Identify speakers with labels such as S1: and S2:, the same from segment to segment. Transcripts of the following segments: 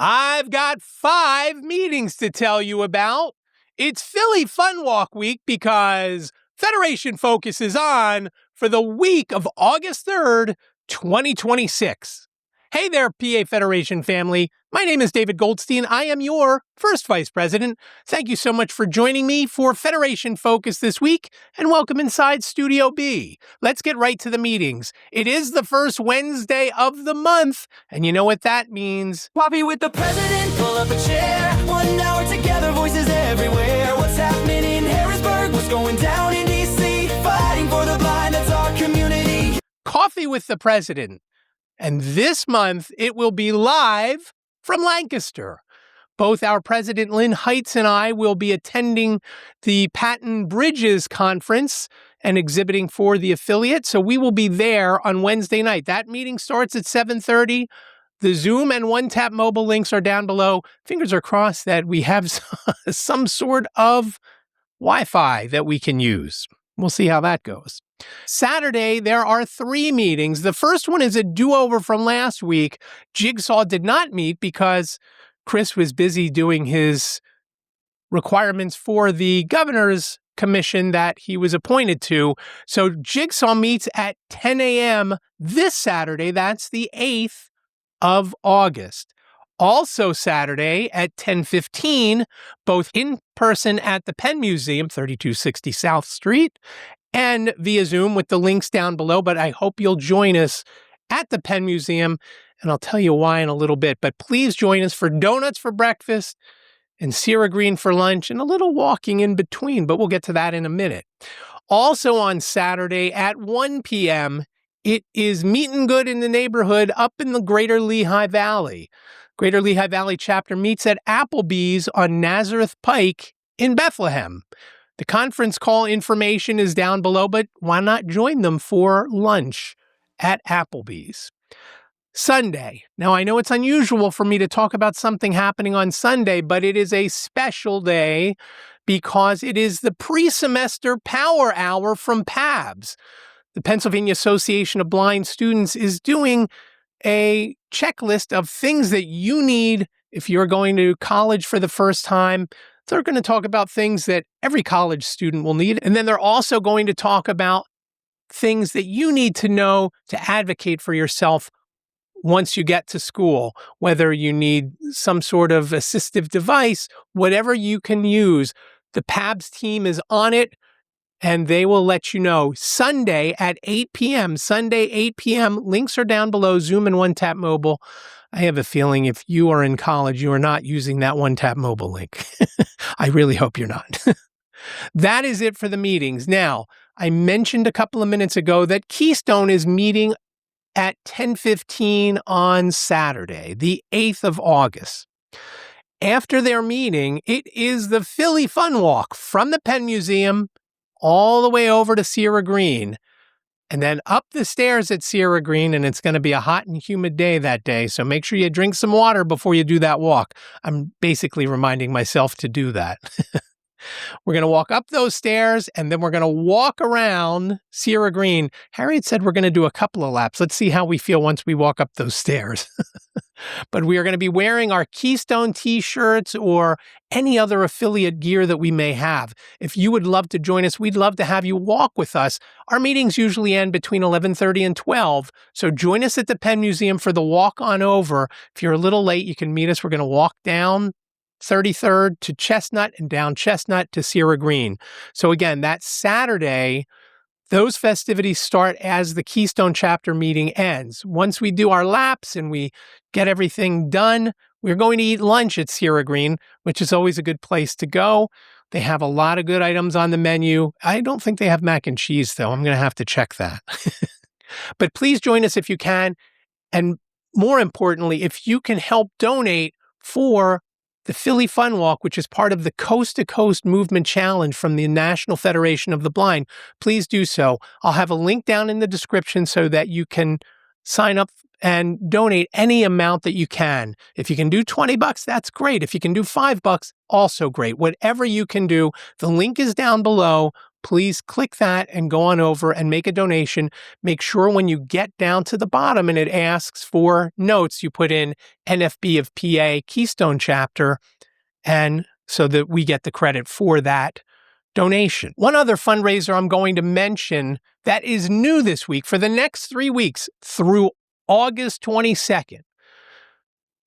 S1: I've got 5 meetings to tell you about. It's Philly Fun Walk Week because Federation focuses on for the week of August 3rd, 2026. Hey there, PA Federation family. My name is David Goldstein. I am your first vice president. Thank you so much for joining me for Federation Focus this week, and welcome inside Studio B. Let's get right to the meetings. It is the first Wednesday of the month, and you know what that means.
S2: Coffee with the president, pull up a chair. 1 hour together, voices everywhere. What's happening in Harrisburg? What's going down in D.C.? Fighting for the blind, that's our community.
S1: Coffee with the president. And this month, it will be live from Lancaster. Both our President Lynn Heights and I will be attending the Patton Bridges Conference and exhibiting for the affiliate. So we will be there on Wednesday night. That meeting starts at 7:30. The Zoom and One Tap mobile links are down below. Fingers are crossed that we have some sort of Wi-Fi that we can use. We'll see how that goes. Saturday, there are 3 meetings. The first one is a do-over from last week. Jigsaw did not meet because Chris was busy doing his requirements for the governor's commission that he was appointed to. So Jigsaw meets at 10 a.m. this Saturday. That's the 8th of August. Also Saturday at 10:15, both in person at the Penn Museum, 3260 South Street, and via Zoom with the links down below. But I hope you'll join us at the Penn Museum, and I'll tell you why in a little bit. But please join us for donuts for breakfast and Cira Green for lunch and a little walking in between, but we'll get to that in a minute. Also on Saturday at 1 p.m., it is Meet and Good in the neighborhood up in the Greater Lehigh Valley. Greater Lehigh Valley chapter meets at Applebee's on Nazareth Pike in Bethlehem. The conference call information is down below, but why not join them for lunch at Applebee's? Sunday. Now, I know it's unusual for me to talk about something happening on Sunday, but it is a special day because it is the Pre-Semester Power Hour from PABS. The Pennsylvania Association of Blind Students is doing a checklist of things that you need if you're going to college for the first time. They're going to talk about things that every college student will need. And then they're also going to talk about things that you need to know to advocate for yourself once you get to school, whether you need some sort of assistive device, whatever you can use. The PABS team is on it, and they will let you know. Sunday at 8 p.m., Sunday, 8 p.m., links are down below, Zoom and One Tap Mobile. I have a feeling if you are in college, you are not using that One Tap Mobile link. I really hope you're not. That is it for the meetings. Now, I mentioned a couple of minutes ago that Keystone is meeting at 10:15 on Saturday, the 8th of August. After their meeting, it is the Philly Fun Walk from the Penn Museum all the way over to Cira Green, and then up the stairs at Cira Green, and it's going to be a hot and humid day that day, so make sure you drink some water before you do that walk. I'm basically reminding myself to do that. We're going to walk up those stairs, and then we're going to walk around Cira Green. Harriet said we're going to do a couple of laps. Let's see how we feel once we walk up those stairs. But we are going to be wearing our Keystone t-shirts or any other affiliate gear that we may have. If you would love to join us, we'd love to have you walk with us. Our meetings usually end between 11:30 and 12, so join us at the Penn Museum for the walk on over. If you're a little late, you can meet us. We're going to walk down 33rd to Chestnut and down Chestnut to Cira Green. So again, that Saturday, those festivities start as the Keystone Chapter meeting ends. Once we do our laps and we get everything done, we're going to eat lunch at Cira Green, which is always a good place to go. They have a lot of good items on the menu. I don't think they have mac and cheese, though. I'm going to have to check that. But please join us if you can. And more importantly, if you can help donate for the Philly Fun Walk, which is part of the Coast to Coast Movement Challenge from the National Federation of the Blind, please do so. I'll have a link down in the description so that you can sign up and donate any amount that you can. If you can do $20, that's great. If you can do $5, also great. Whatever you can do, the link is down below. please click that and go on over and make a donation. Make sure when you get down to the bottom and it asks for notes, you put in NFB of PA Keystone Chapter, and so that we get the credit for that donation. One other fundraiser I'm going to mention that is new this week for the next 3 weeks through August 22nd.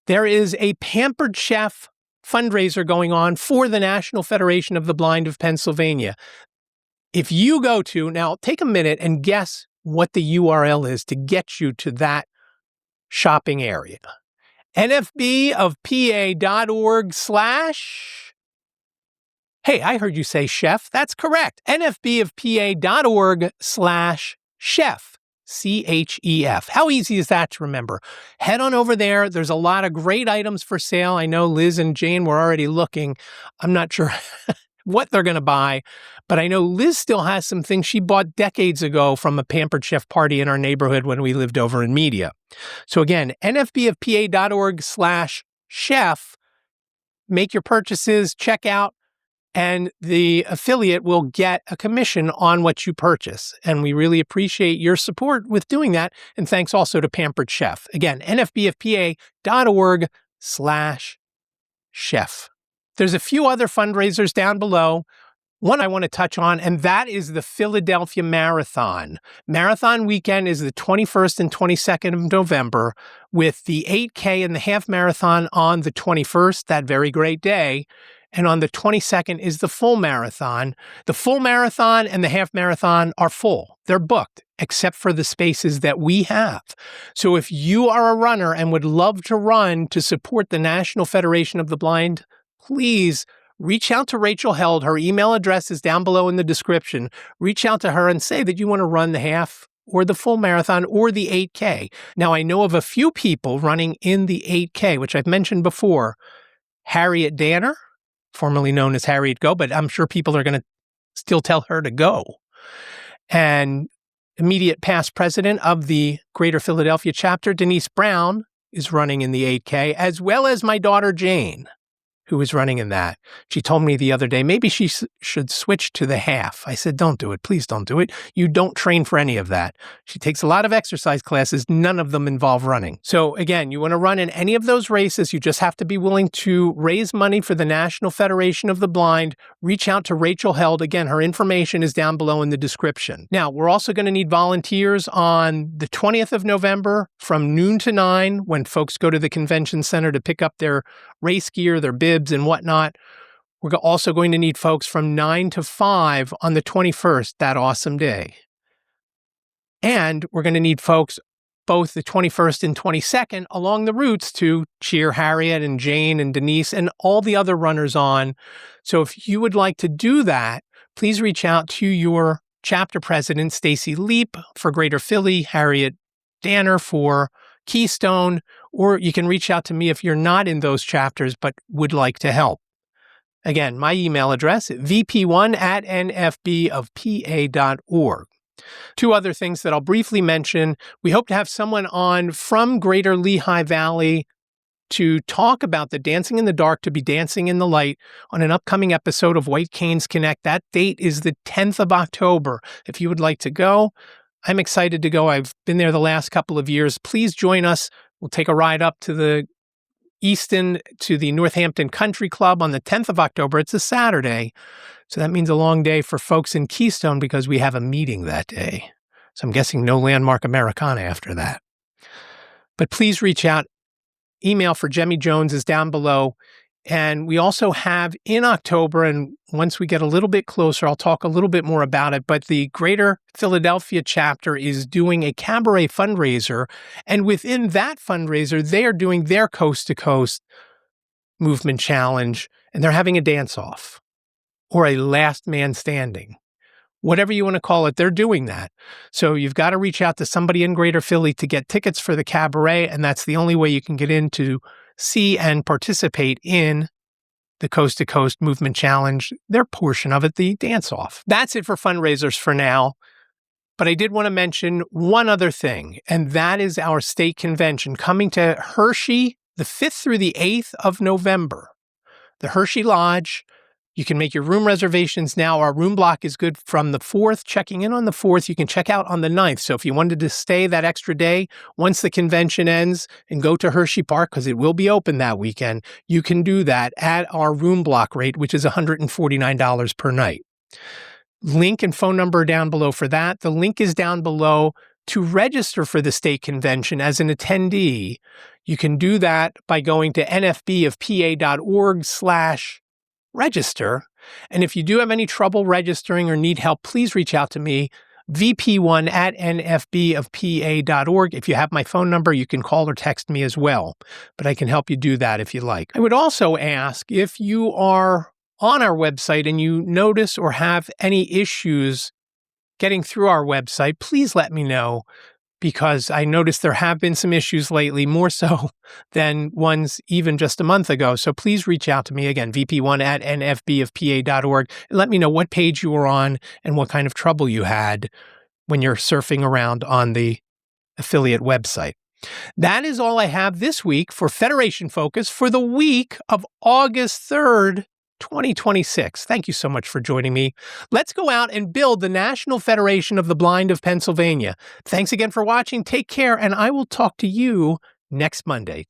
S1: There is a Pampered Chef fundraiser going on for the National Federation of the Blind of Pennsylvania. If you go to, now take a minute and guess what the URL is to get you to that shopping area. nfbofpa.org/ Hey, I heard you say chef. That's correct. nfbofpa.org/chef. CHEF. How easy is that to remember? Head on over there. There's a lot of great items for sale. I know Liz and Jane were already looking. I'm not sure what they're going to buy, but I know Liz still has some things she bought decades ago from a Pampered Chef party in our neighborhood when we lived over in Media. So again, nfbofpa.org/chef. Make your purchases, check out, and the affiliate will get a commission on what you purchase. And we really appreciate your support with doing that. And thanks also to Pampered Chef. Again, nfbofpa.org/chef. There's a few other fundraisers down below. One I want to touch on, and that is the Philadelphia Marathon. Marathon weekend is the 21st and 22nd of November, with the 8K and the half marathon on the 21st, that very great day. And on the 22nd is the full marathon. The full marathon and the half marathon are full. They're booked, except for the spaces that we have. So if you are a runner and would love to run to support the National Federation of the Blind, please reach out to Rachel Held. Her email address is down below in the description. Reach out to her and say that you want to run the half or the full marathon or the 8K. Now, I know of a few people running in the 8K, which I've mentioned before. Harriet Danner, formerly known as Harriet Go, but I'm sure people are going to still tell her to go. And immediate past president of the Greater Philadelphia chapter, Denise Brown, is running in the 8K, as well as my daughter Jane, who is running in that. She told me the other day, maybe she should switch to the half. I said, don't do it. Please don't do it. You don't train for any of that. She takes a lot of exercise classes. None of them involve running. So again, you want to run in any of those races. You just have to be willing to raise money for the National Federation of the Blind. Reach out to Rachel Held. Again, her information is down below in the description. Now, we're also going to need volunteers on the 20th of November from noon to 9 when folks go to the convention center to pick up their race gear, their bibs and whatnot. We're also going to need folks from 9 to 5 on the 21st, that awesome day. And we're going to need folks both the 21st and 22nd along the routes to cheer Harriet and Jane and Denise and all the other runners on. So if you would like to do that, please reach out to your chapter president, Stacy Leap for Greater Philly, Harriet Danner for Keystone, or you can reach out to me if you're not in those chapters but would like to help. Again, my email address, vp1@nfbofpa.org. Two other things that I'll briefly mention. We hope to have someone on from Greater Lehigh Valley to talk about the Dancing in the Dark to be Dancing in the Light on an upcoming episode of White Canes Connect. That date is the 10th of October. If you would like to go, I'm excited to go. I've been there the last couple of years. Please join us. We'll take a ride up to the Easton, to the Northampton Country Club on the 10th of October. It's a Saturday. So that means a long day for folks in Keystone because we have a meeting that day. So I'm guessing no Landmark Americana after that. But please reach out. Email for Jemmy Jones is down below. And we also have in October, and once we get a little bit closer, I'll talk a little bit more about it, but the Greater Philadelphia chapter is doing a cabaret fundraiser. And within that fundraiser, they are doing their Coast to Coast movement challenge, and they're having a dance-off or a last man standing. Whatever you want to call it, they're doing that. So you've got to reach out to somebody in Greater Philly to get tickets for the cabaret, and that's the only way you can get in to see and participate in the Coast to Coast Movement Challenge, their portion of it, the dance-off. That's it for fundraisers for now. But I did want to mention one other thing, and that is our state convention coming to Hershey the 5th through the 8th of November. The Hershey Lodge, You can make your room reservations now. Our room block is good from the 4th, checking in on the 4th. You can check out on the 9th. So if you wanted to stay that extra day, once the convention ends and go to Hershey Park, because it will be open that weekend, you can do that at our room block rate, which is $149 per night. Link and phone number down below for that. The link is down below to register for the state convention as an attendee. You can do that by going to nfbofpa.org/register. And if you do have any trouble registering or need help, please reach out to me, vp1@nfbofpa.org. If you have my phone number, you can call or text me as well, but I can help you do that if you like. I would also ask, if you are on our website and you notice or have any issues getting through our website, please let me know, because I noticed there have been some issues lately, more so than ones even just a month ago. So please reach out to me again, vp1@nfbofpa.org, and let me know what page you were on and what kind of trouble you had when you're surfing around on the affiliate website. That is all I have this week for Federation Focus for the week of August 3rd, 2026. Thank you so much for joining me. Let's go out and build the National Federation of the Blind of Pennsylvania. Thanks again for watching. Take care, and I will talk to you next Monday.